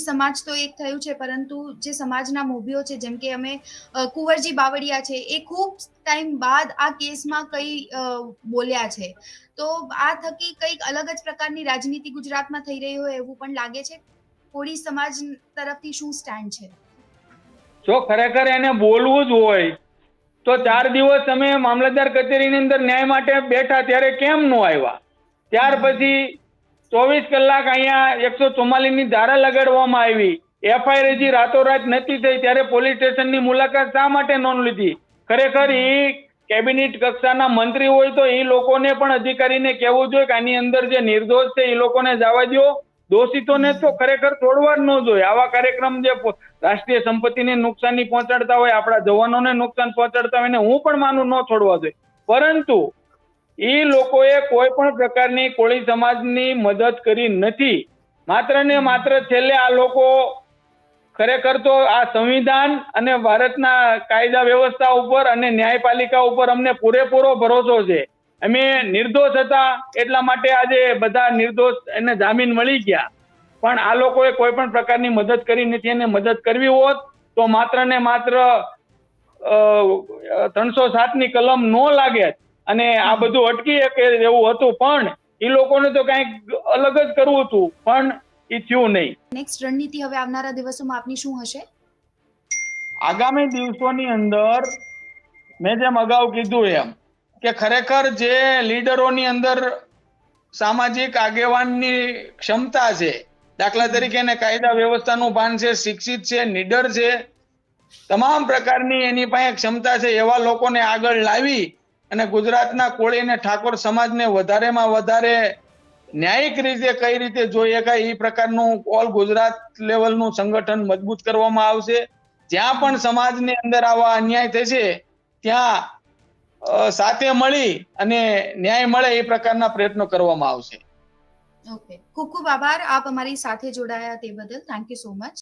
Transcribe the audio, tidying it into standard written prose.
સમાજ તો એક થયું છે, પરંતુ જે સમાજના મોભીઓ છે, જેમ કે અમે કુંવરજી બાવળિયા છે, એ ખૂબ ટાઈમ બાદ આ કેસમાં બોલ્યા છે. તો આ થકી કંઈક અલગ જ પ્રકારની રાજનીતિ ગુજરાતમાં થઈ રહી હોય એવું પણ લાગે છે. કોળી સમાજ તરફથી શું સ્ટેન્ડ છે? જો ખરેખર એને બોલવું જ હોય તો 4 દિવસ અમે મામલતદાર કચેરીની અંદર ન્યાય માટે બેઠા ત્યારે કેમ ન આવ્યા? ત્યાર પછી 24 કલાક અહીંયા 144 ની ધારા લગાડવામાં આવી. એફઆઈઆર હજી રાતોરાત નથી થઈ ત્યારે પોલીસ સ્ટેશનની મુલાકાત શા માટે ન લીધી? ખરેખર એ કેબિનેટ કક્ષાના મંત્રી હોય તો એ લોકોને પણ અધિકારીને કહેવું જોઈએ કે આની અંદર જે નિર્દોષ છે એ લોકોને જવા દો, દોષિતોને તો ખરેખર છોડવા જ ન જોઈએ. આવા કાર્યક્રમ જે રાષ્ટ્રીય સંપત્તિને નુકસાની પહોંચાડતા હોય, આપણા જવાનોને નુકસાન પહોંચાડતા હોય, હું પણ માનું ન છોડવા જોઈએ. પરંતુ એ લોકોએ કોઈ પણ પ્રકારની કોળી સમાજની મદદ કરી નથી. માત્ર ને માત્ર છેલ્લે આ લોકો ખરેખર તો આ સંવિધાન અને ભારતના કાયદા વ્યવસ્થા ઉપર અને ન્યાયપાલિકા ઉપર અમને પૂરેપૂરો ભરોસો છે. અમે નિર્દોષ હતા એટલા માટે આજે બધા નિર્દોષ એને જામીન મળી ગયા. પણ આ લોકોએ કોઈ પણ પ્રકારની મદદ કરી નથી, અને મદદ કરવી હોત તો માત્ર ને માત્ર 307 ની કલમ ન લાગે અને આ બધું અટકી શકે એવું હતું. પણ એ લોકોને તો કંઈક અલગ જ કરવું હતું, પણ એ થયું નહીં. નેક્સ્ટ રણનીતિ હવે આવનારા દિવસોમાં આપની શું હશે? આગામી દિવસોની અંદર મેં જેમ અગાઉ કીધું એમ કે ખરેખર જે લીડરોની અંદર સામાજિક આગેવાનની ક્ષમતા છે, દાખલા તરીકે એને કાયદા વ્યવસ્થાનું ભાન છે, શિક્ષિત છે, નીડર છે, તમામ પ્રકારની એની પાસે ક્ષમતા છે, એવા લોકોને આગળ લાવી અને ગુજરાતના કોળી અને ઠાકોર સમાજને વધારેમાં વધારે ન્યાયિક રીતે કઈ રીતે જોઈ શકાય એ પ્રકારનું ઓલ ગુજરાત લેવલનું સંગઠન મજબૂત કરવામાં આવશે. જ્યાં પણ સમાજની અંદર આવા અન્યાય થશે ત્યાં સાથે મળી અને ન્યાય મળે એ પ્રકારના પ્રયત્નો કરવામાં આવશે. ઓકે, ખૂબ ખૂબ આભાર આપ અમારી સાથે જોડાયા તે બદલ. Thank you so much.